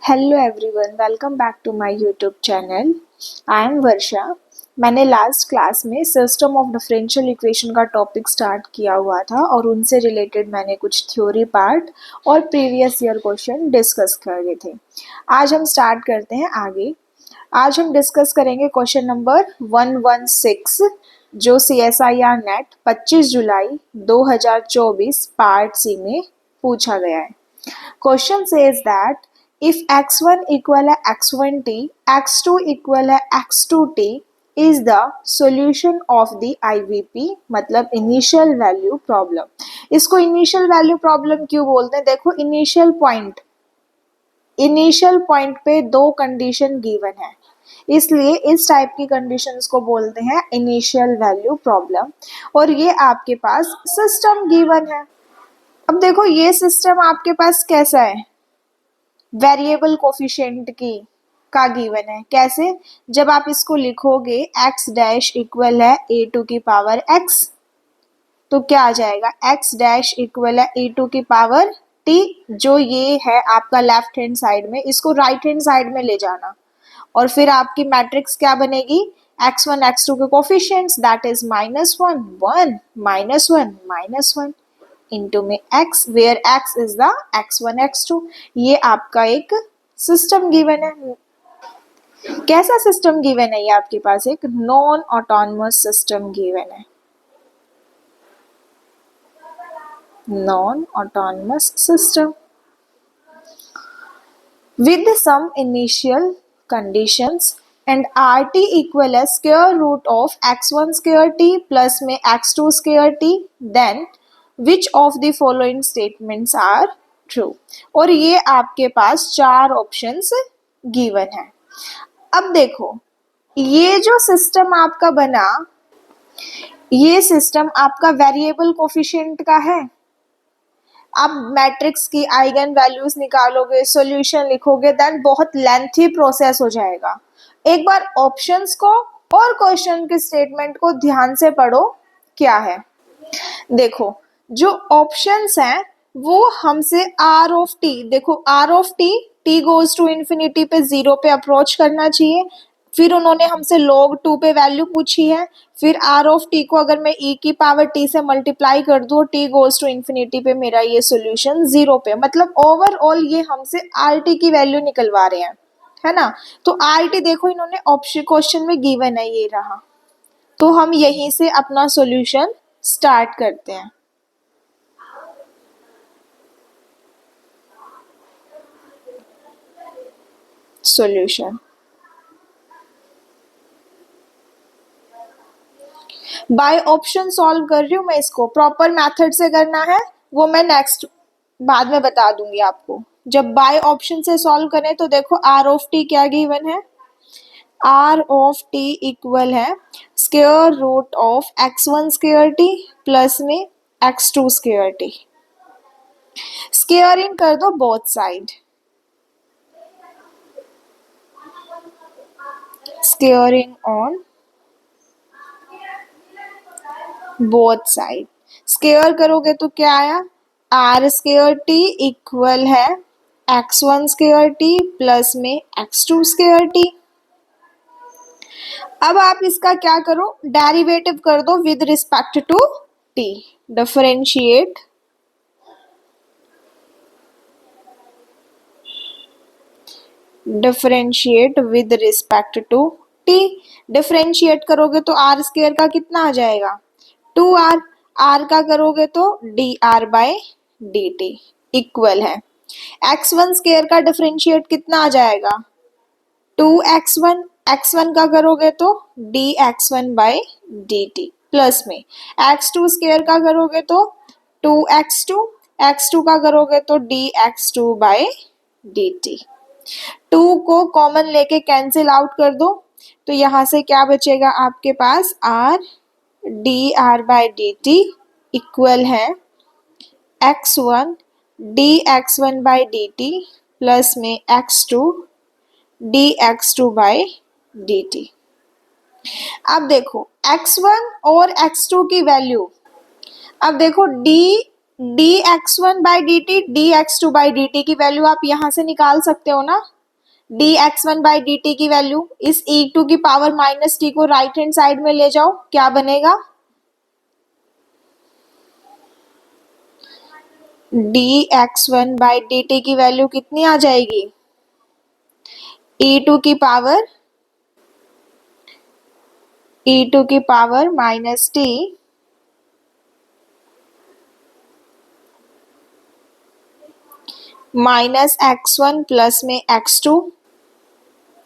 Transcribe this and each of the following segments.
Hello everyone, welcome back to my YouTube channel. I am Varsha. मैंने last class में system of differential equation का topic start किया हुआ था और उनसे रिलेटेड मैंने कुछ थ्योरी पार्ट और प्रीवियस ईयर क्वेश्चन डिस्कस करे थे। आज हम स्टार्ट करते हैं आगे। आज हम डिस्कस करेंगे क्वेश्चन नंबर 116 जो CSIR नेट 25 जुलाई 2024 पार्ट सी में पूछा गया है। Question says that if x1 equal है x1t, x2 equal है x2t is the solution of the IVP मतलब इनिशियल वैल्यू प्रॉब्लम। इसको इनिशियल वैल्यू प्रॉब्लम क्यों बोलते हैं? देखो, इनिशियल पॉइंट पे दो कंडीशन गिवन है, इसलिए इस टाइप की कंडीशंस को बोलते हैं इनिशियल वैल्यू प्रॉब्लम। और ये आपके पास सिस्टम गिवन है। अब देखो, ये सिस्टम आपके पास कैसा है? वेरिएबल कोफिशिएंट की का गिवन है। कैसे? जब आप इसको लिखोगे x डैश इक्वल है a2 की पावर x, तो क्या आ जाएगा? x डैश इक्वल है a2 की पावर t। जो ये है आपका लेफ्ट हैंड साइड में, इसको राइट हैंड साइड में ले जाना और फिर आपकी मैट्रिक्स क्या बनेगी? x1 x2 के कोफिशिएंट्स दैट इज -1 1 -1 -1 इंटू में x where x is the x1 x2। ये आपका एक सिस्टम गिवन है। कैसा सिस्टम गिवन है? ये आपके पास एक नॉन ऑटोनमस सिस्टम गिवन है। Non autonomous system with some initial conditions and RT equal है square root of x1 square t plus में x2 square t, then which of the following statements are true। और ये आपके पास चार options given है। अब देखो, ये जो सिस्टम आपका बना, ये सिस्टम आपका वेरिएबल कोफिशिएंट का है। आप मैट्रिक्स की आइगन वैल्यूज निकालोगे, सॉल्यूशन लिखोगे, देन बहुत लेंथी प्रोसेस हो जाएगा। एक बार ऑप्शंस को और क्वेश्चन के स्टेटमेंट को ध्यान से पढ़ो। क्या है? देखो, जो ऑप्शंस हैं वो हमसे r ऑफ t, देखो r of t, t goes to infinity पे 0 पे अप्रोच करना चाहिए। फिर उन्होंने हमसे log 2 पे वैल्यू पूछी है। फिर r ऑफ t को अगर मैं e की पावर t से मल्टीप्लाई कर दूं, t गोज टू इन्फिनिटी पे मेरा ये सॉल्यूशन 0 पे, मतलब ओवरऑल ये हमसे rt की वैल्यू निकलवा रहे हैं, है ना। तो rt देखो, इन्होंने ऑप्शन क्वेश्चन में गिवन है, ये रहा। तो हम यहीं से अपना सॉल्यूशन स्टार्ट करते हैं। सॉल्यूशन बाय ऑप्शन सॉल्व कर रही हूँ मैं। इसको प्रॉपर मेथड से करना है, वो मैं नेक्स्ट बाद में बता दूंगी आपको। जब बाय ऑप्शन से सॉल्व करें तो देखो, r ऑफ t क्या गिवन है? r ऑफ t इक्वल है square root of x1 square t plus में x2 स्क्वायर t। स्क्वायरिंग कर दो both side, squaring on both side. Square करोगे तो क्या आया? r स्क्वायर t इक्वल है x1 स्क्वायर t प्लस में x2 स्क्वायर t। अब आप इसका क्या करो? डेरिवेटिव कर दो with respect to t। Differentiate with respect to t। Differentiate करोगे तो r स्क्वायर का कितना आ जाएगा? 2r। r का करोगे तो dr बाय dt इक्वल है x1 स्क्वायर का डिफरेंशिएट कितना आ जाएगा? 2x1। x1 का करोगे तो dx1 बाय dt प्लस में x2 स्क्वायर का करोगे तो 2x2। x2 का करोगे तो dx2 बाय dt। 2 को कॉमन लेके कैंसिल आउट कर दो, तो यहां से क्या बचेगा आपके पास? r dr by dt equal है x1 dx1 by dt plus में x2 dx2 बाय dt। अब देखो, x1 और x2 की वैल्यू, अब देखो dx1 by dt dx2 by dt की वैल्यू आप यहां से निकाल सकते हो ना। D x one by D T की वैल्यू, इस ई टू की पावर माइनस टी को राइट हैंड साइड में ले जाओ, क्या बनेगा, D x one by D T की वैल्यू कितनी आ जाएगी, ई टू की power minus T minus X one plus में एक्स टू।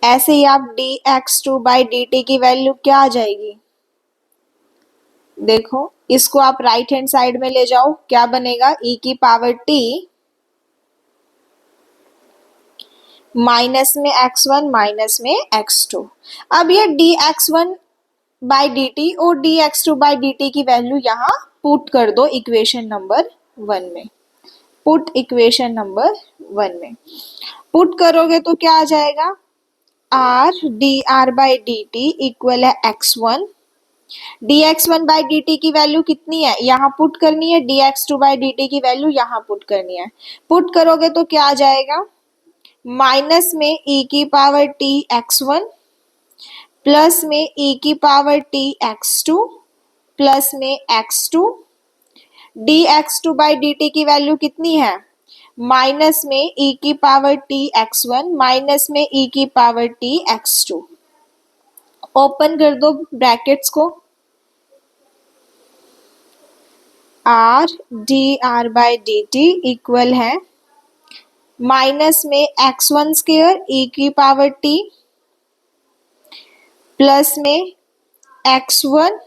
ऐसे ही आप D x two by D T की वैल्यू क्या आ जाएगी, देखो इसको आप राइट हैंड साइड में ले जाओ, क्या बनेगा, ई की पावर टी माइनस में एक्स वन माइनस में एक्स टू। अब ये d x one by D t और d x two by D T की वैल्यू यहाँ पुट कर दो इक्वेशन नंबर 1 में, पुट इक्वेशन नंबर 1 में पुट करोगे तो क्या आ जाएगा, r D R by D T equal है x one, d x one by D T की वैल्यू कितनी है, यहाँ पुट करनी है, d x two by D T की वैल्यू यहाँ पुट करनी है। पुट करोगे तो क्या आ जाएगा, माइनस में ई की power t x one plus में ई की power t x two plus में x two, d x two by D T की वैल्यू कितनी है, माइनस में ई की power t x one minus में ई की power t x two. Open कर दो ब्रैकेट्स को, r D R by D T equal है माइनस में एक्स वन स्क्वेयर ई की पावर टी प्लस में x one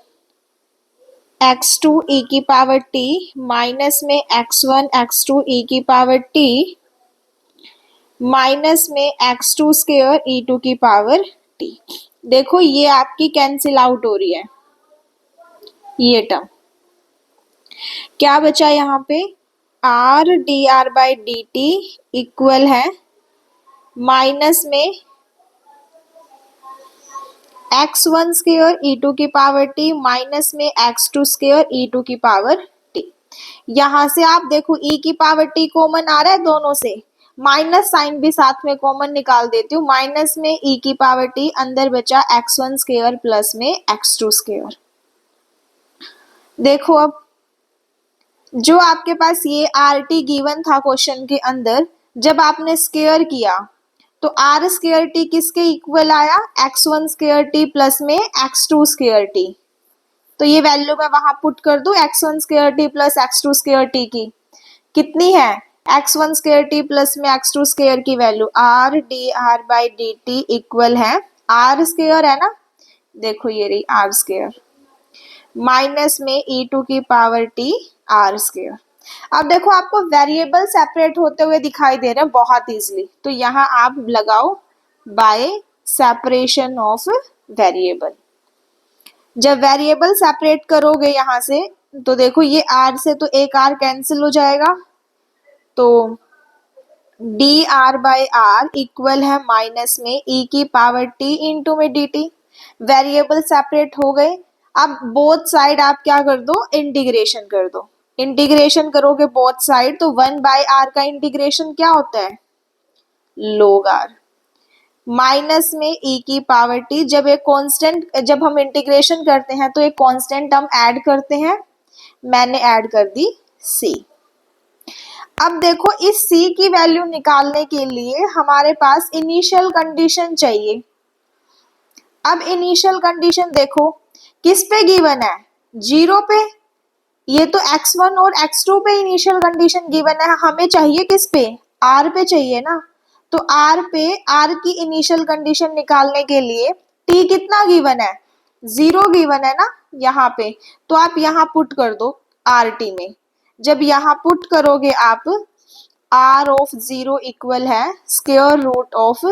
X two E की पावर टी माइनस में x one X two E की पावर टी माइनस में x two square E two की power T. देखो ये आपकी कैंसिल आउट हो रही है, ये टर्म क्या बचा यहाँ पे, R D R by D T equal है माइनस में x one square E two की पावर टी माइनस में x two square E two की पावर टी। यहां से आप देखो ई की पावर टी कॉमन आ रहा है दोनों से, माइनस साइन भी साथ में कॉमन निकाल देती हूँ, माइनस में ई की पावर टी अंदर बचा एक्स वन स्क्वेयर प्लस में एक्स टू स्क्वेयर। देखो अब जो आपके पास ये आर टी गिवन था क्वेश्चन के अंदर, जब आपने स्क्वेयर किया तो आर स्क्वेयर टी किसके इक्वल आया, X one square T plus में एक्स टू स्क्वेयर टी। तो ये वैल्यू मैं वहां पुट कर दूं, X one square T plus X two square T की कितनी है, x one square T plus में एक्स टू स्क्वेयर की value R D R by D T equal है, आर स्क्वेयर है ना, देखो ये रही आर स्क्वेयर माइनस में ई टू की पावर टी आर स्क्वेयर। अब देखो आपको वेरिएबल सेपरेट होते हुए दिखाई दे रहे हैं बहुत इजीली, तो यहाँ आप लगाओ बाय सेपरेशन ऑफ वेरिएबल। जब वेरिएबल सेपरेट करोगे यहाँ से तो देखो ये आर से तो एक आर कैंसिल हो जाएगा, तो D are by R equal है माइनस में ई की पावर टी इंटू में डी टी। वेरिएबल सेपरेट हो गए, अब बोथ साइड आप क्या कर दो, इंटीग्रेशन कर दो। इंटीग्रेशन करोगे बोथ साइड तो 1 बाय आर का इंटीग्रेशन क्या होता है, log r माइनस में ई की पावर टी। जब एक कांस्टेंट, जब हम इंटीग्रेशन करते हैं तो एक कांस्टेंट हम ऐड करते हैं, मैंने ऐड कर दी c। अब देखो इस c की वैल्यू निकालने के लिए हमारे पास इनिशियल कंडीशन चाहिए। अब इनिशियल कंडीशन देखो किस पे गिवन है, 0 पे, ये तो x1 और x2 पे इनिशियल कंडीशन गिवन है, हमें चाहिए किस पे, r पे चाहिए ना। तो r पे r की इनिशियल कंडीशन निकालने के लिए t कितना गिवन है, 0 गिवन है ना यहाँ पे, तो आप यहाँ पुट कर दो rt में। जब यहाँ पुट करोगे आप r ऑफ 0 इक्वल है square root of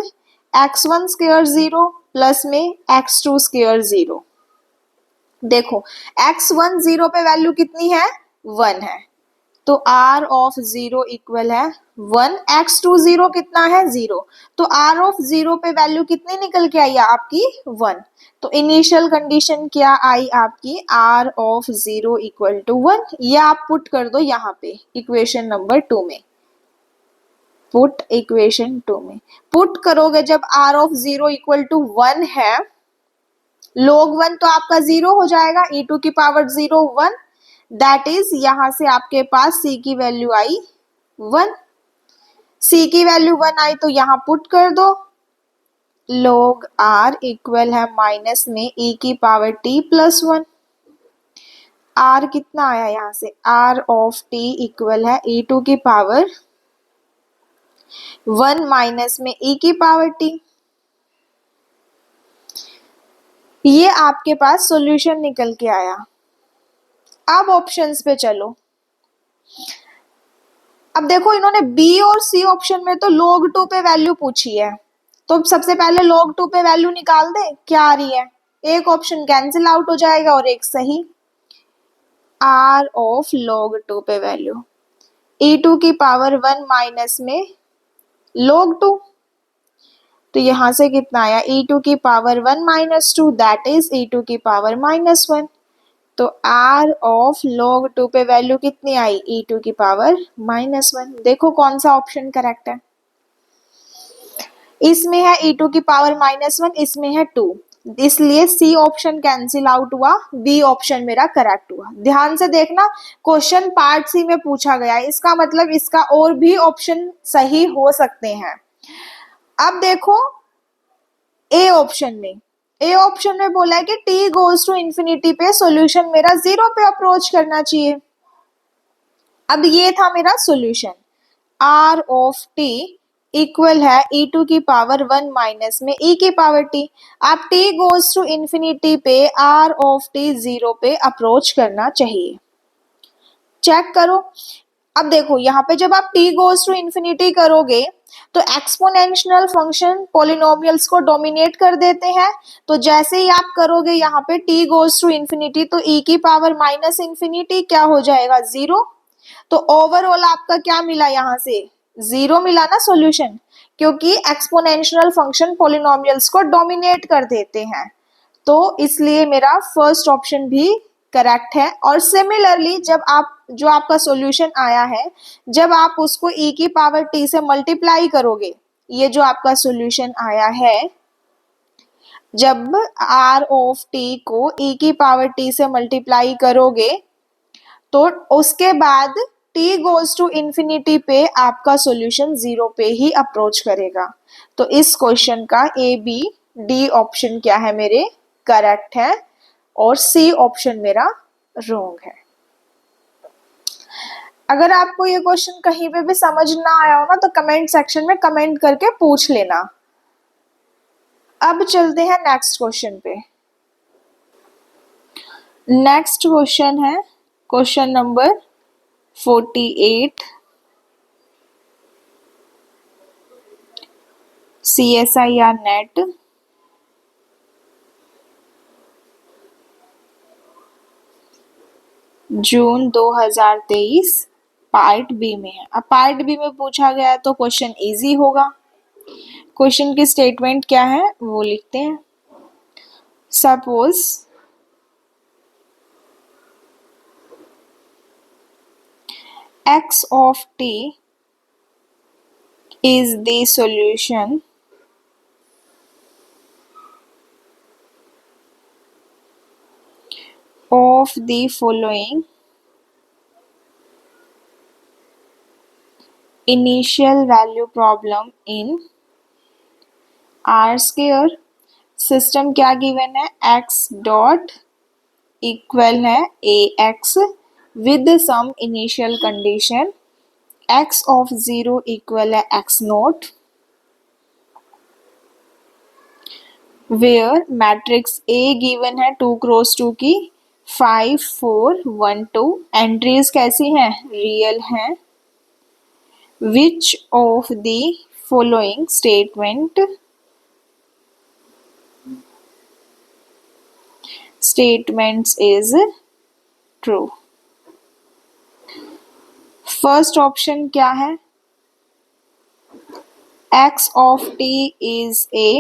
x1 square 0 plus में x2 स्क्वायर 0। देखो x1 0 पे वैल्यू कितनी है, 1 है, तो r ऑफ 0 इक्वल है 1, x2 0 कितना है, 0, तो r ऑफ 0 पे वैल्यू कितनी निकल के आई आपकी, 1। तो इनिशियल कंडीशन क्या आई आपकी, r ऑफ 0 इक्वल टू 1। ये आप पुट कर दो यहाँ पे इक्वेशन नंबर 2 में। पुट इक्वेशन 2 में पुट करोगे जब r ऑफ 0 इक्वल टू 1 है, log 1 तो आपका 0 हो जाएगा, e टू की पावर 0 1, दैट इज यहां से आपके पास c की वैल्यू आई 1, c की वैल्यू 1 आई तो यहां पुट कर दो, log r इक्वल है माइनस में e की पावर t प्लस 1, r कितना आया यहां से, r ऑफ t इक्वल है e टू की पावर 1 माइनस में e की पावर t। ये आपके पास सॉल्यूशन निकल के आया। अब ऑप्शंस पे चलो। अब देखो इन्होंने बी और सी ऑप्शन में तो log 2 पे वैल्यू पूछी है, तो सबसे पहले log 2 पे वैल्यू निकाल दे, क्या आ रही है, एक ऑप्शन कैंसिल आउट हो जाएगा और एक सही, r ऑफ log 2 पे वैल्यू e टू की पावर 1 माइनस में log 2, तो यहां से कितना आया e टू की power 1 minus 2 that is e to की पावर माइनस 1, तो r ऑफ log 2 पे वैल्यू कितनी आई e टू की पावर माइनस 1। देखो कौन सा ऑप्शन करेक्ट है, इसमें है e टू की पावर माइनस 1, इसमें है 2, इसलिए सी ऑप्शन कैंसिल आउट हुआ, बी ऑप्शन मेरा करेक्ट हुआ। ध्यान से देखना, क्वेश्चन पार्ट सी में पूछा गया है, इसका मतलब इसका और भी ऑप्शन सही हो सकते हैं। अब देखो ए ऑप्शन में बोला है कि t गोज टू इंफिनिटी पे सॉल्यूशन मेरा 0 पे अप्रोच करना चाहिए। अब ये था मेरा solution, r of t equal है e टू की पावर 1 माइनस में e की पावर t। आप t गोज टू इंफिनिटी पे r ऑफ t 0 पे अप्रोच करना चाहिए। चेक करो, अब देखो यहाँ पे जब आप t गोज टू इंफिनिटी करोगे तो एक्सपोनेंशियल फंक्शन पॉलिनोमियल्स को डोमिनेट कर देते हैं, तो जैसे ही आप करोगे यहाँ पे t गोज टू इंफिनिटी तो e की पावर माइनस इंफिनिटी क्या हो जाएगा 0, तो ओवरऑल आपका क्या मिला यहाँ से 0 मिला ना सॉल्यूशन, क्योंकि एक्सपोनेंशियल फंक्शन पॉलिनोमियल्स को डोमिनेट कर देते हैं, तो इसलिए मेरा फर्स्ट ऑप्शन भी करेक्ट है। और सिमिलरली जब आप जो आपका सॉल्यूशन आया है, जब आप उसको e की पावर t से मल्टीप्लाई करोगे, ये जो आपका सॉल्यूशन आया है, जब r ऑफ t को e की पावर t से मल्टीप्लाई करोगे तो उसके बाद t गोज टू इंफिनिटी पे आपका सॉल्यूशन 0 पे ही अप्रोच करेगा, तो इस क्वेश्चन का ए बी डी ऑप्शन क्या है मेरे करेक्ट है और सी ऑप्शन मेरा रॉन्ग है। अगर आपको ये क्वेश्चन कहीं पे भी समझ ना आया हो ना तो कमेंट सेक्शन में कमेंट करके पूछ लेना। अब चलते हैं नेक्स्ट क्वेश्चन पे। नेक्स्ट क्वेश्चन है क्वेश्चन नंबर 48, CSIR नेट जून 2023 पार्ट बी में है। अब पार्ट बी में पूछा गया है तो क्वेश्चन इजी होगा। क्वेश्चन की स्टेटमेंट क्या है वो लिखते हैं। Suppose x of t is the solution of the following initial value problem in R square। System क्या गिवन है, x डॉट इक्वल है ax with some initial condition x of 0 equal है x note, where matrix A given है 2 cross 2 की 5 4 1 2, entries कैसी हैं real हैं, which of the following statements is true। First option क्या है, x of t is a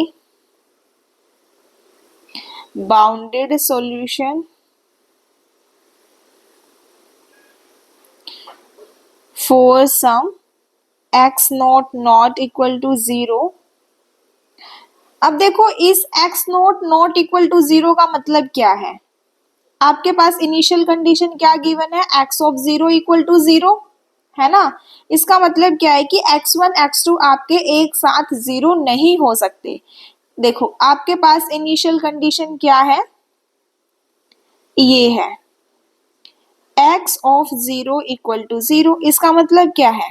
bounded solution for some x naught equal to zero. अब देखो इस x naught equal to zero का मतलब क्या है, आपके पास इनिशियल कंडीशन क्या गिवन है, x of zero equal to zero, है ना। इसका मतलब क्या है कि एक्स वन एक्स टू आपके एक साथ जीरो नहीं हो सकते। देखो आपके पास इनिशियल कंडीशन क्या है, ये है x of zero equal to zero. इसका मतलब क्या है,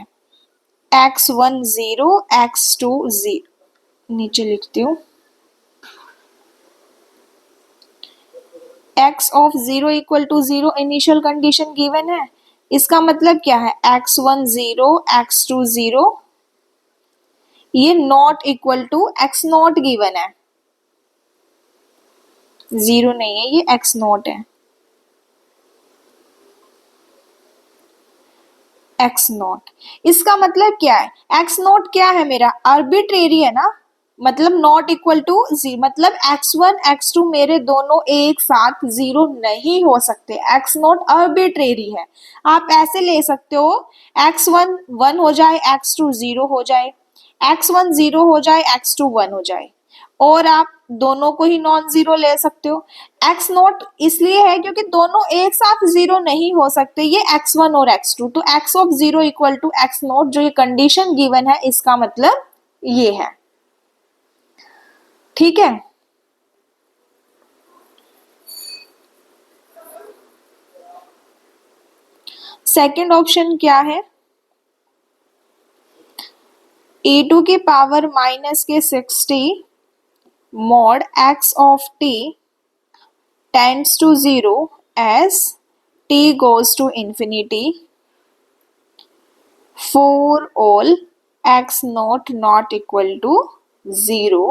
x one zero x two zero, नीचे लिखती हूँ, x of zero equal to zero initial condition given है। इसका मतलब क्या है, x one zero x two zero, ये not equal to x not given है, जीरो नहीं है, ये एक्स नॉट है, एक्स नॉट। इसका मतलब क्या है, एक्स नॉट क्या है मेरा, आर्बिट्रेरी है ना, मतलब नॉट इक्वल टू जीरो, मतलब एक्स वन एक्स टू मेरे दोनों एक साथ जीरो नहीं हो सकते, एक्स नॉट आर्बिट्रेरी है। आप ऐसे ले सकते हो, एक्स वन वन हो जाए एक्स टू जीरो हो जाए, एक्स वन जीरो हो जाए एक्स टू वन हो जाए, और आप दोनों को ही नॉन जीरो ले सकते हो। एक्स नॉट इसलिए है क्योंकि दोनों एक साथ जीरो नहीं हो सकते, ये एक्स वन और एक्स टू, तो x of zero equal to x naught जो ये कंडीशन गिवन है, इसका मतलब ये है, ठीक है। सेकंड ऑप्शन क्या है, ए टू की पावर माइनस के 60 mod x of t tends to zero as t goes to infinity for all x not equal to zero।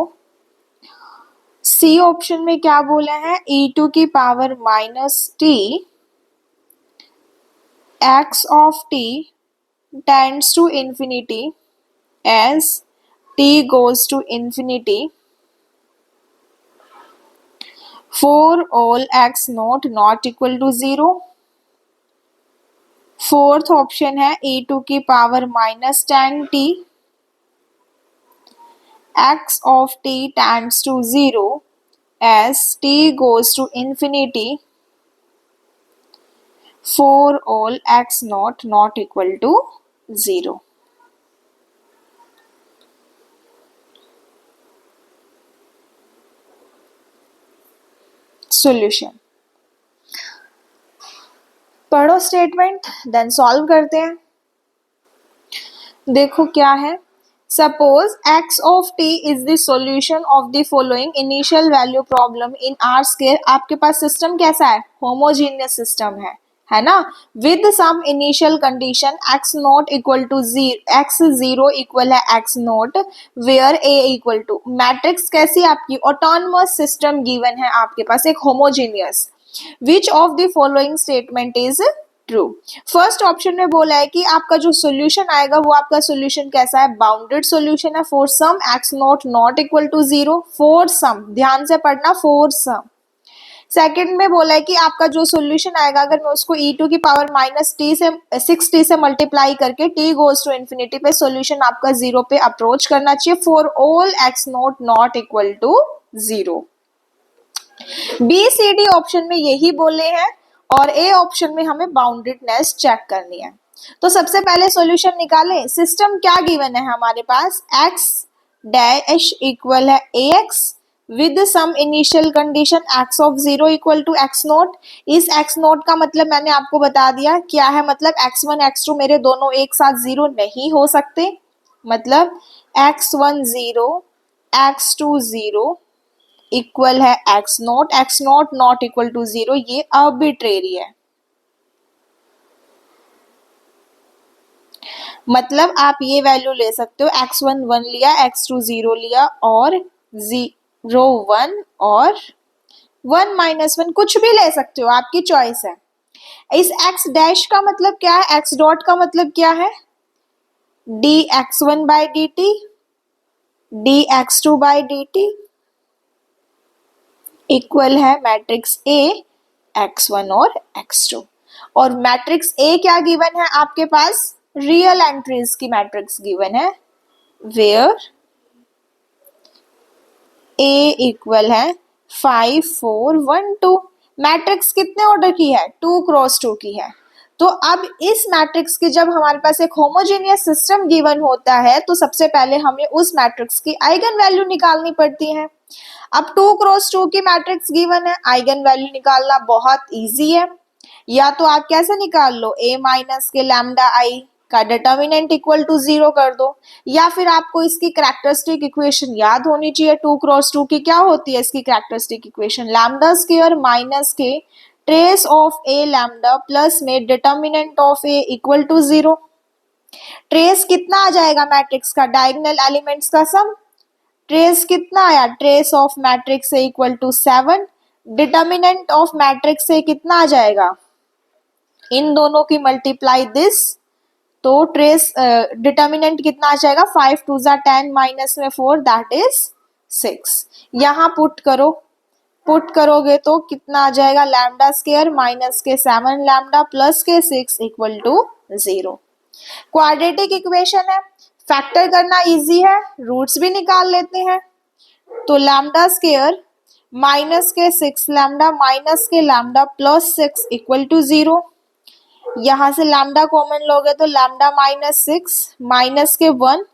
C option में क्या बोला है, e टू की power minus t x of t tends to infinity as t goes to infinity for all x not equal to zero। Fourth option है e to की power minus ten T x of t tends to zero as t goes to infinity for all x not equal to zero। Solution, पढ़ो statement then solve करते हैं। देखो क्या है, suppose x of t is the solution of the following initial value problem in R square. आपके पास system कैसा है, होमोजीनियस सिस्टम है ना, with some initial condition x naught equal to zero, x zero equal है x naught where a equal to, matrix कैसी आपकी autonomous system given है आपके पास, एक homogeneous. Which of the following statement is true. First option में बोला है कि आपका जो सॉल्यूशन आएगा वो आपका सॉल्यूशन कैसा है, बाउंडेड सॉल्यूशन है for some x naught equal to zero, for some, ध्यान से पढ़ना, फॉर सम। सेकंड में बोला है कि आपका जो सॉल्यूशन आएगा अगर मैं उसको e टू की पावर माइनस टी से 6t से मल्टीप्लाई करके t गोज टू इन्फिनिटी पे सॉल्यूशन आपका जीरो पे अप्रोच करना चाहिए for all x naught equal to zero. B C D option में यही बोले हैं और ए ऑप्शन में हमें बाउंडेडनेस चेक करनी है। तो सबसे पहले सॉल्यूशन निकालें, सिस्टम क्या गिवन है हमारे पास, x डैश इक्वल है ax with some initial condition x of zero equal to x naught. इस x नॉट का मतलब मैंने आपको बता दिया क्या है, मतलब x1 x2 मेरे दोनों एक साथ जीरो नहीं हो सकते, मतलब x1 zero x2 zero equal है x naught naught equal to zero, ये आर्बिट्रेरी है। मतलब आप ये वैल्यू ले सकते हो, x1 1 लिया, x2 0 लिया और 0 1 और 1 माइनस 1 कुछ भी ले सकते हो, आपकी चॉइस है। इस x डैश का मतलब क्या है, x डॉट का मतलब क्या है, dx1 by dt dx2 by dt equal है मैट्रिक्स A x1 और x2। और मैट्रिक्स A क्या गिवन है आपके पास, रियल एंट्रीज की मैट्रिक्स गिवन है वेयर ए इक्वल है 5 4 1 2। मैट्रिक्स कितने ऑर्डर की है? 2 क्रॉस 2 की है। तो अब इस मैट्रिक्स की जब हमारे पास एक होमोजेनियस सिस्टम गिवन होता है तो सबसे पहले हमें उस मैट्रिक्स की आइगन वैल्यू निकालनी पड़ती है। अब 2 क्रॉस 2 की मैट्रिक्स गिवन है, आइगन वैल्यू निकालना बहुत इजी है। या तो आप कैसे निकाल लो, a माइनस के लैम्डा आई का डिटर्मिनेंट इक्वल टू 0 कर दो, या फिर आपको इसकी कैरेक्टरिस्टिक इक्वेशन याद होनी चाहिए। 2 क्रॉस 2 की क्या होती है इसकी characteristic equation? Lambda square minus के trace of a lambda plus में determinant of a equal to 0। Trace कितना आ जाएगा मैट्रिक्स का? डायगोनल एलिमेंट्स का सम। ट्रेस कितना आया? Trace of matrix A equal to 7। Determinant of matrix A कितना आ जाएगा? इन दोनों की मल्टीप्लाई दिस, तो ट्रेस डिटर्मिनेंट कितना आ जाएगा? 5 2 10 माइनस में 4 दैट इज 6। यहाँ पुट करो, पुट करोगे तो कितना आ जाएगा? लैम्डा स्क्वायर माइनस के 7 लैम्डा प्लस के 6 इक्वल टू 0। क्वाड्रेटिक इक्वेशन है, फैक्टर करना इजी है, रूट्स भी निकाल लेते हैं। तो लैम्डा स्क्वायर माइनस के 6 लैम्डा माइनस के लैम्डा प्लस 6 इक्वल टू 0। यहां से लैम्डा कॉमन लोगे तो लैम्डा माइनस 6 माइनस के 1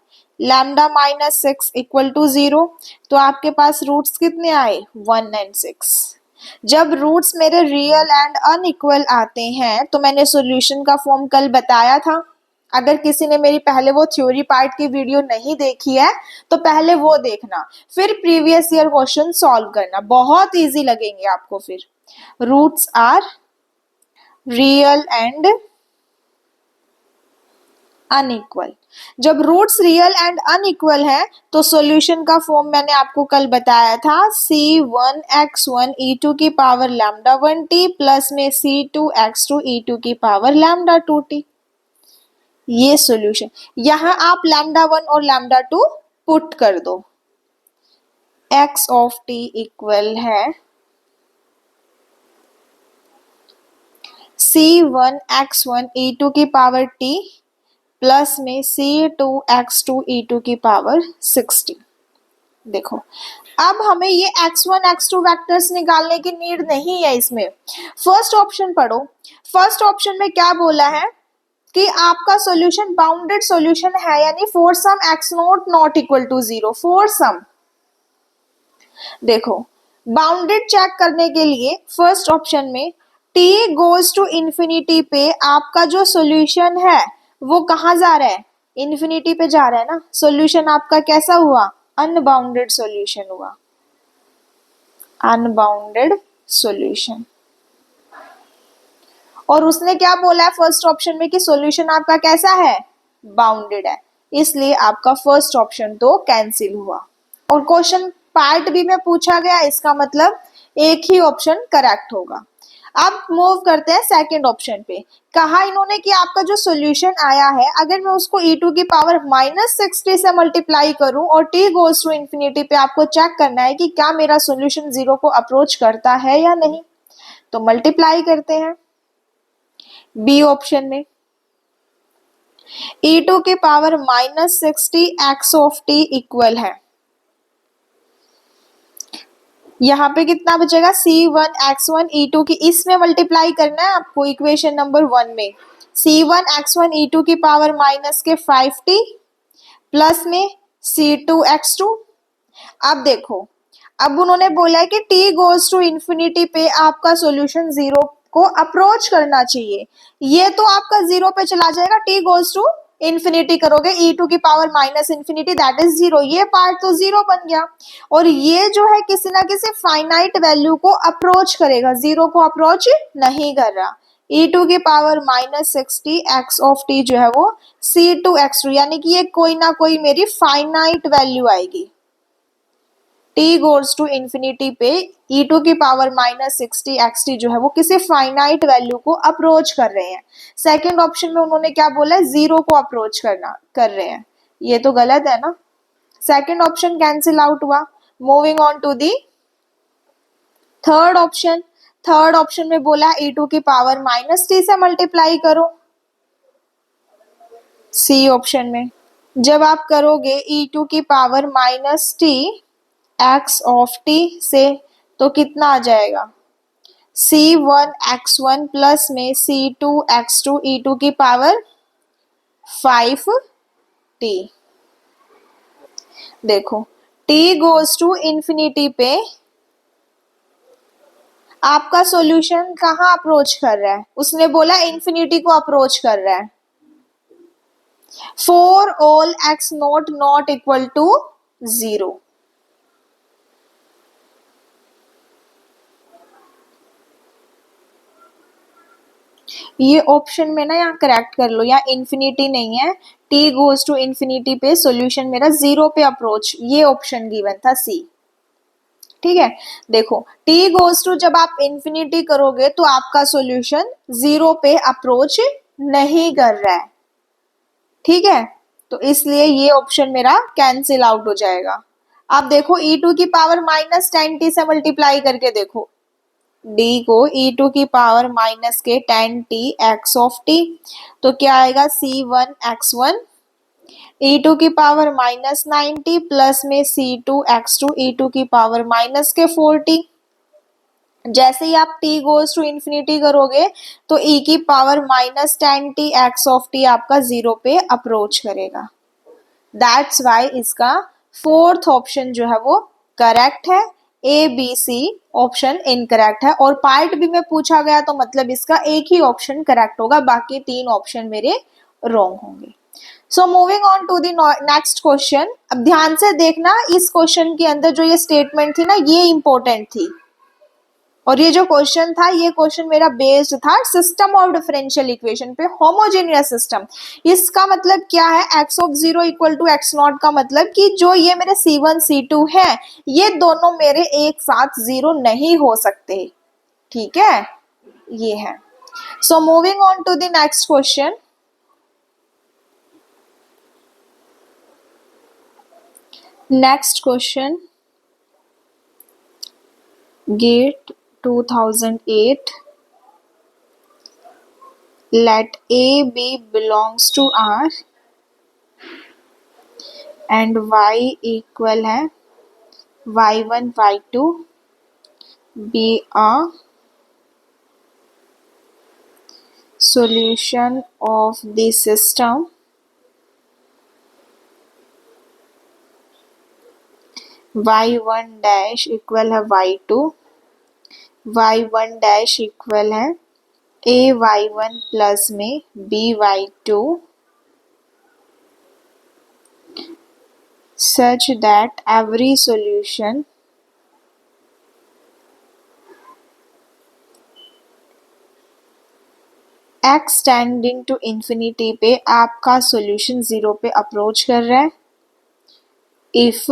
लैम्डा माइनस 6 इक्वल टू 0। तो आपके पास रूट्स कितने आए? 1 एंड 6। जब रूट्स मेरे रियल एंड अनइक्वल आते हैं तो मैंने सॉल्यूशन का फॉर्म कल बताया था। अगर किसी ने मेरी पहले वो थ्योरी पार्ट की वीडियो नहीं देखी है तो पहले वो देखना, फिर प्रीवियस ईयर क्वेश्चन सॉल्व करना, बहुत इजी लगेंगे आपको। फिर roots are real and unequal. जब रूट्स रियल एंड अनइक्वल है तो सॉल्यूशन का फॉर्म मैंने आपको कल बताया था, c1x1 e2 की पावर लैम्डा 1t प्लस में c2x2 e2 की पावर लैम्डा 2t। ये सॉल्यूशन, यहां आप लैम्डा 1 और लैम्डा 2 पुट कर दो। x ऑफ t इक्वल है c1x1 e2 की पावर t प्लस में c2x2 e2 की पावर 60। देखो अब हमें ये x1 x2 वेक्टर्स निकालने की नीड नहीं है इसमें। फर्स्ट ऑप्शन पढ़ो, फर्स्ट ऑप्शन में क्या बोला है कि आपका सॉल्यूशन बाउंडेड सॉल्यूशन है, यानी for some x naught naught equal to 0। For some, देखो बाउंडेड चेक करने के लिए फर्स्ट ऑप्शन में t गोज टू इंफिनिटी पे आपका जो सॉल्यूशन है वो कहाँ जा रहा है? इंफिनिटी पे जा रहा है ना। सॉल्यूशन आपका कैसा हुआ? अनबाउंडेड सॉल्यूशन हुआ, अनबाउंडेड सॉल्यूशन। और उसने क्या बोला है फर्स्ट ऑप्शन में कि सॉल्यूशन आपका कैसा है? बाउंडेड है, इसलिए आपका फर्स्ट ऑप्शन तो कैंसिल हुआ। और क्वेश्चन पार्ट बी में पूछा गया, इसका मतलब एक ही ऑप्शन करेक्ट होगा। अब मूव करते हैं सेकंड ऑप्शन पे। कहा इन्होंने कि आपका जो सॉल्यूशन आया है अगर मैं उसको e2 की पावर माइनस 60 से मल्टीप्लाई करूं और t गोज टू इंफिनिटी पे आपको चेक करना है कि क्या मेरा सॉल्यूशन 0 को अप्रोच करता है या नहीं। तो मल्टीप्लाई करते हैं बी ऑप्शन में, e2 की power minus 60 x of t equal है, यहाँ पे कितना बचेगा? c1x1 e2 की, इसमें मल्टीप्लाई करना है आपको इक्वेशन नंबर 1 में। c1x1 e2 की पावर माइनस के 5t प्लस में c2x2। अब देखो, अब उन्होंने बोला है कि t गोज टू इंफिनिटी पे आपका सॉल्यूशन 0 को अप्रोच करना चाहिए। ये तो आपका 0 पे चला जाएगा, t गोज टू इंफिनिटी करोगे e2 की power minus infinity that is 0, ये पार्ट तो 0 बन गया। और ये जो है किसी ना किसी फाइनाइट वैल्यू को अप्रोच करेगा, 0 को अप्रोच नहीं कर रहा। e2 की power minus 60 x of t जो है वो c2x2, यानी कि ये कोई ना कोई मेरी फाइनाइट वैल्यू आएगी। t गोज टू इंफिनिटी पे e2 की पावर माइनस 60 xt जो है वो किसी फाइनाइट वैल्यू को अप्रोच कर रहे हैं। सेकंड ऑप्शन में उन्होंने क्या बोला है? 0 को अप्रोच कर रहे हैं, ये तो गलत है ना। सेकंड ऑप्शन कैंसिल आउट हुआ। Moving on to the third option. Third option में बोला e2 की पावर माइनस t से मल्टीप्लाई करो। सी ऑप्शन में। जब आप करोगे ई टू की power minus t x of t से तो कितना आ जाएगा, c one x one plus में c two x two e two की पावर 5t। देखो t गोज टू इंफिनिटी पे आपका सॉल्यूशन कहाँ अप्रोच कर रहा है, उसने बोला इंफिनिटी को अप्रोच कर रहा है। For all x naught naught equal to 0। ये ऑप्शन में ना यहाँ करेक्ट कर लो, यहाँ इंफिनिटी नहीं है, t गोज टू इंफिनिटी पे सॉल्यूशन मेरा 0 पे अप्रोच, ये ऑप्शन गिवन था सी। ठीक है, देखो t गोज टू जब आप इंफिनिटी करोगे तो आपका सॉल्यूशन 0 पे अप्रोच नहीं कर रहा है। ठीक है, तो इसलिए ये ऑप्शन मेरा कैंसिल आउट हो जाएगा। आप देखो ई टू की पावर माइनस 10t से मल्टीप्लाई करके देखो, d को ई टू की पावर माइनस के 10t x ऑफ t, तो क्या आएगा c1 x1 ई टू की पावर माइनस 90 प्लस में c2 x2 ई टू की पावर माइनस के 4t। जैसे ही आप t गोज टू इंफिनिटी करोगे तो e की power minus 10t x of t आपका 0 पे अप्रोच करेगा। दैट्स वाई इसका फोर्थ ऑप्शन जो है वो करेक्ट है, A B C option incorrect है। और पार्ट बी में पूछा गया तो मतलब इसका एक ही ऑप्शन करेक्ट होगा, बाकी 3 ऑप्शन मेरे रॉन्ग होंगे। So moving on to the next question. अब ध्यान से देखना, इस क्वेश्चन के अंदर जो ये स्टेटमेंट थी ना ये इंपॉर्टेंट थी, और ये जो क्वेश्चन था ये क्वेश्चन मेरा बेस्ड था सिस्टम ऑफ डिफरेंशियल इक्वेशन पे, होमोजेनियस सिस्टम। इसका मतलब क्या है, x of 0 equal to x naught का मतलब कि जो ये मेरे c1 c2 है ये दोनों मेरे एक साथ 0 नहीं हो सकते। ठीक है, ये है। So moving on to the next question. Next question, GATE 2008, let A B belongs to R and Y equal है y1 y2 be a solution of the system y1 dash equal है y2, y1 dash equal है a y1 plus में b y2 such that every solution x tending to infinity पे आपका solution 0 पे approach कर रहा है। इफ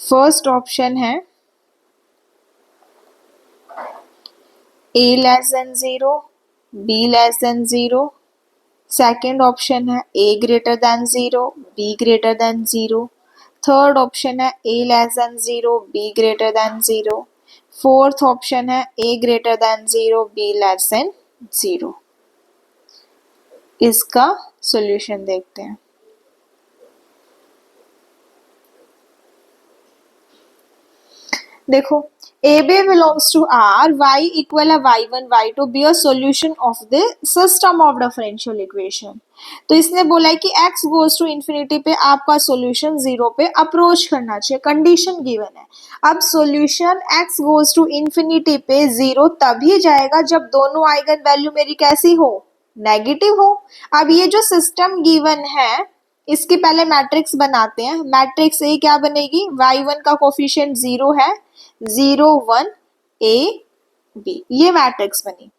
फर्स्ट ऑप्शन है a less than 0, b less than 0, second option है a greater than 0, b greater than 0, third option है a less than 0, b greater than 0, fourth option है a greater than 0, b less than 0। इसका solution देखते हैं। देखो A B belongs to R, y equal है y1 y2 be a solution of the system of differential equation. तो इसने बोला है कि x गोज टू इंफिनिटी पे आपका सॉल्यूशन 0 पे अप्रोच करना चाहिए, कंडीशन गिवन है। अब solution x goes to infinity पे 0 तभी जाएगा जब दोनों आइगन वैल्यू मेरी कैसी हो, नेगेटिव हो। अब ये जो सिस्टम गिवन है इसकी पहले मैट्रिक्स बनाते हैं। मैट्रिक्स ए क्या बनेगी, y1 का कोफिशिएंट 0 है, 0 1 a b, ये मैट्रिक्स बनी।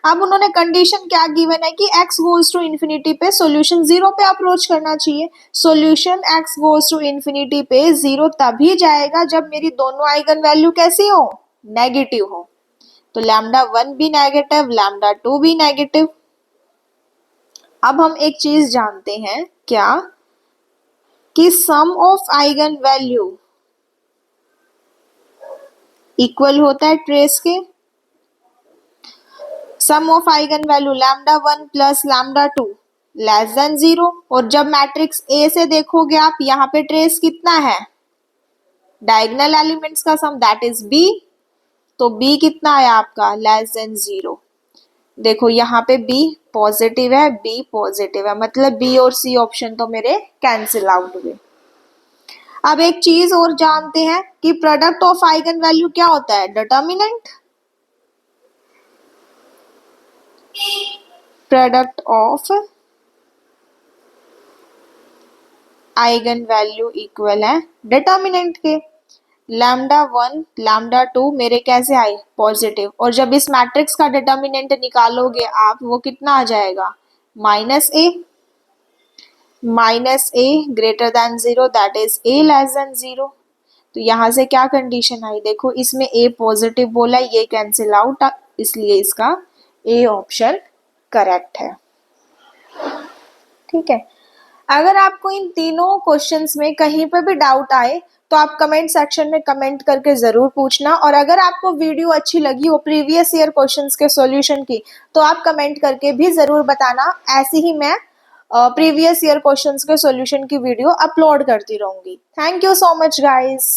अब उन्होंने कंडीशन क्या गिवन है कि x गोज टू इंफिनिटी पे सॉल्यूशन 0 पे अप्रोच करना चाहिए। Solution x goes to infinity पे 0 तभी जाएगा जब मेरी दोनों आइगन वैल्यू कैसी हो, नेगेटिव हो। तो लैम्डा 1 भी नेगेटिव, लैम्डा 2 भी नेगेटिव। अब हम एक चीज जानते हैं क्या, कि sum of eigenvalue equal होता है ट्रेस के। Sum of eigenvalue lambda 1 plus lambda 2 less than 0। और जब मैट्रिक्स ए से देखोगे आप, यहाँ पे ट्रेस कितना है, डायगोनल एलिमेंट्स का सम, दैट इज बी। तो बी कितना है आपका, लेस देन 0। देखो यहाँ पे बी पॉजिटिव है, बी पॉजिटिव है, मतलब बी और सी ऑप्शन तो मेरे कैंसिल आउट हुए। अब एक चीज और जानते हैं कि प्रोडक्ट ऑफ आइगन वैल्यू क्या होता है, determinant. Product of eigenvalue equal है डिटर्मिनेंट के। लैम्डा 1 लैम्डा 2 मेरे कैसे आए, पॉजिटिव। और जब इस मैट्रिक्स का डिटर्मिनेंट निकालोगे आप, वो कितना आ जाएगा, -a। -a greater than 0, that is a less than 0। तो यहाँ से क्या कंडीशन आई, देखो इसमें a पॉजिटिव बोला, ये कैंसिल आउट, इसलिए इसका a ऑप्शन करेक्ट है। ठीक है। अगर आपको इन तीनों क्वेश्चंस में कहीं पर भी डाउट आए तो आप कमेंट सेक्शन में कमेंट करके जरूर पूछना। और अगर आपको वीडियो अच्छी लगी हो प्रीवियस ईयर क्वेश्चंस के सॉल्यूशन की, तो आप कमेंट करके भी जरूर बताना। ऐसे ही मैं प्रीवियस ईयर क्वेश्चंस के सॉल्यूशन की वीडियो अपलोड करती रहूंगी। Thank you so much guys.